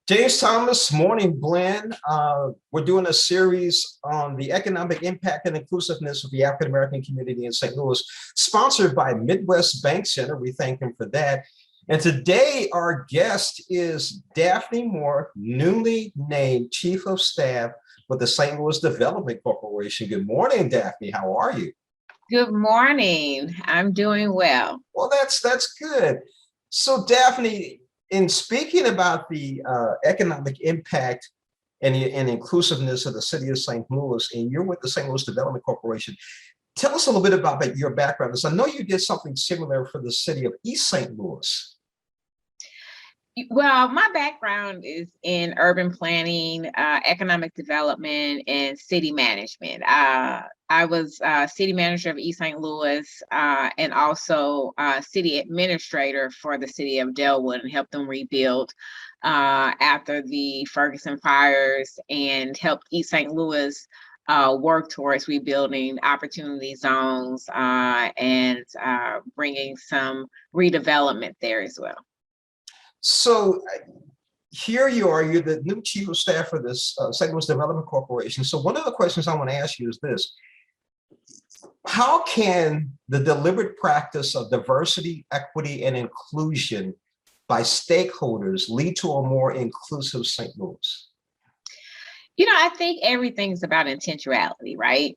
James Thomas, Morning Blend. We're doing a series on the economic impact and inclusiveness of the African American community in St. Louis, sponsored by Midwest Bank Center. We thank them for that. And today, our guest is Daffney Moore, newly named Chief of Staff with the St. Louis Development Corporation. Good morning, Daffney. How are you? Good morning. I'm doing well. Well, that's good. So, Daffney, in speaking about the economic impact and inclusiveness of the city of St. Louis, and you're with the St. Louis Development Corporation, tell us a little bit about your background. Because I know you did something similar for the city of East St. Louis. Well, my background is in urban planning, economic development, and city management. I was city manager of East St. Louis and also city administrator for the city of Delwood and helped them rebuild after the Ferguson fires and helped East St. Louis work towards rebuilding opportunity zones and bringing some redevelopment there as well. So here you are, you're the new chief of staff for this St. Louis Development Corporation. So one of the questions I want to ask you is this: how can the deliberate practice of diversity, equity, and inclusion by stakeholders lead to a more inclusive St. Louis? I think everything's about intentionality, right?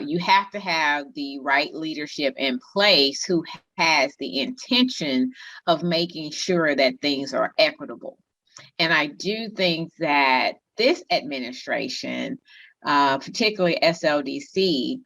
You have to have the right leadership in place who has the intention of making sure that things are equitable. And I do think that this administration, particularly SLDC,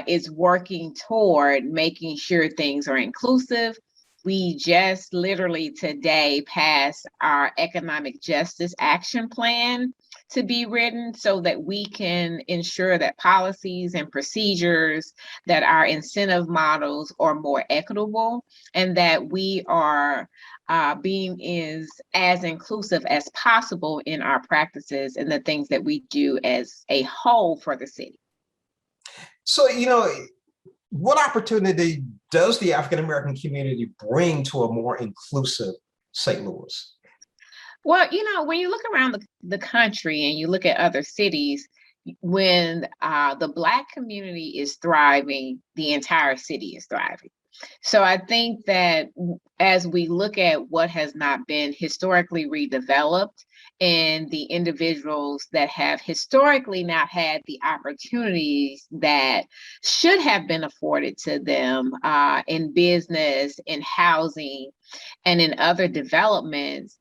is working toward making sure things are inclusive. We just literally today passed our economic justice action plan to be written so that we can ensure that policies and procedures, that our incentive models are more equitable, and that we are being as inclusive as possible in our practices and the things that we do as a whole for the city. So, what opportunity does the African American community bring to a more inclusive St. Louis? Well, when you look around the country and you look at other cities, when the Black community is thriving, the entire city is thriving. So I think that as we look at what has not been historically redeveloped and the individuals that have historically not had the opportunities that should have been afforded to them in business, in housing, and in other developments,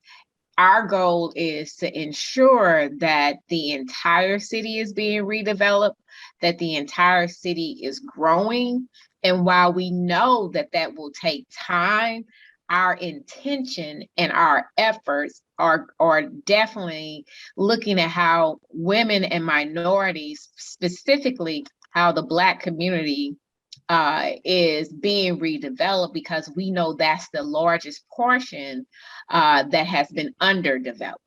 our goal is to ensure that the entire city is being redeveloped, that the entire city is growing. And while we know that that will take time, our intention and our efforts are definitely looking at how women and minorities, specifically how the Black community is being redeveloped, because we know that's the largest portion that has been underdeveloped.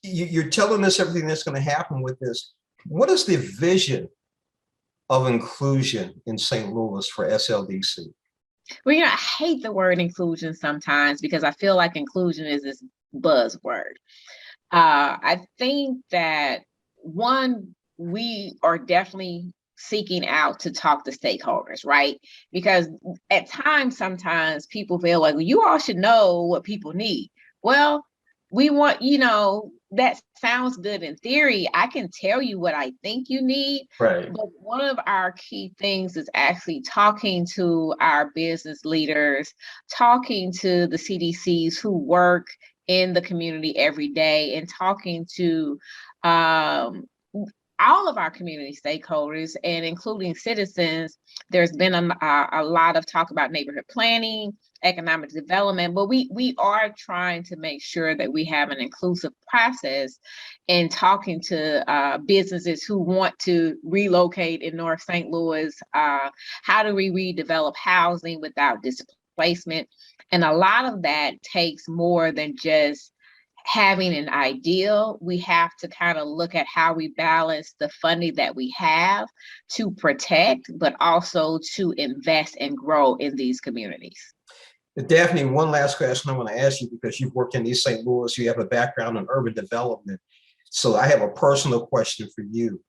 You're telling us everything that's going to happen with this. What is the vision of inclusion in St. Louis for SLDC? Well, I hate the word inclusion sometimes because I feel like inclusion is this buzzword. I think that one, we are definitely seeking out to talk to stakeholders, right? Because at times, sometimes people feel like, well, you all should know what people need. Well, we want, that sounds good in theory. I can tell you what I think you need. Right. But one of our key things is actually talking to our business leaders, talking to the CDCs who work in the community every day, and talking to all of our community stakeholders, and including citizens. There's been a lot of talk about neighborhood planning, economic development, but we are trying to make sure that we have an inclusive process in talking to businesses who want to relocate in North St. Louis. How do we redevelop housing without displacement? And a lot of that takes more than just having an ideal. We have to kind of look at how we balance the funding that we have to protect, but also to invest and grow in these communities. Daphne, one last question I want to ask you, because you've worked in East St. Louis, you have a background in urban development. So I have a personal question for you.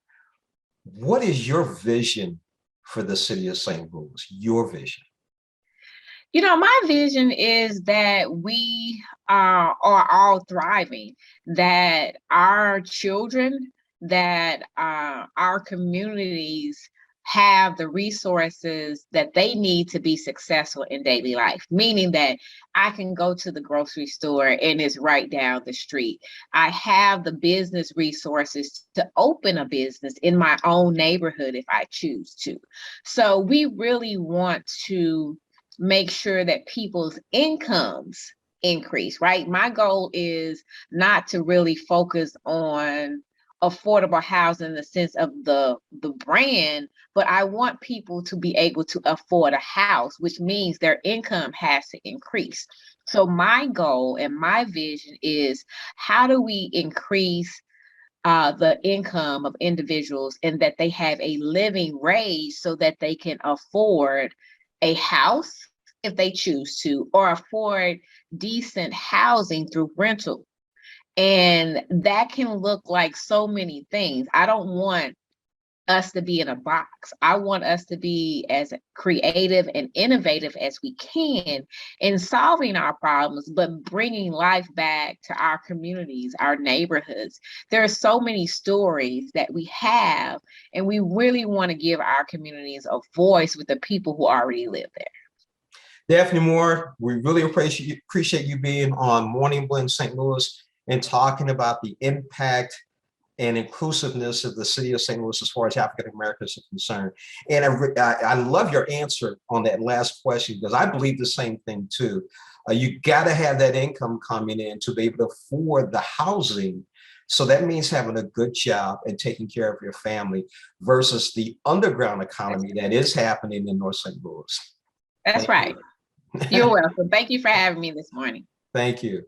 What is your vision for the city of St. Louis? Your vision? You know, my vision is that we are all thriving, that our children, that our communities have the resources that they need to be successful in daily life, meaning that I can go to the grocery store and it's right down the street. I have the business resources to open a business in my own neighborhood if I choose to. So we really want to make sure that people's incomes increase, right? My goal is not to really focus on affordable housing in the sense of the brand, but I want people to be able to afford a house, which means their income has to increase. So my goal and my vision is, how do we increase the income of individuals and that they have a living wage so that they can afford a house if they choose to, or afford decent housing through rental. And that can look like so many things. I don't want us to be in a box. I want us to be as creative and innovative as we can in solving our problems, but bringing life back to our communities, our neighborhoods. There are so many stories that we have, and we really want to give our communities a voice with the people who already live there. Daphne Moore, we really appreciate you being on Morning Blend St. Louis and talking about the impact and inclusiveness of the city of St. Louis as far as African Americans are concerned. And I love your answer on that last question, because I believe the same thing too. You got to have that income coming in to be able to afford the housing. So that means having a good job and taking care of your family versus the underground economy that is happening in North St. Louis. That's right. You're welcome. Thank you for having me this morning. Thank you.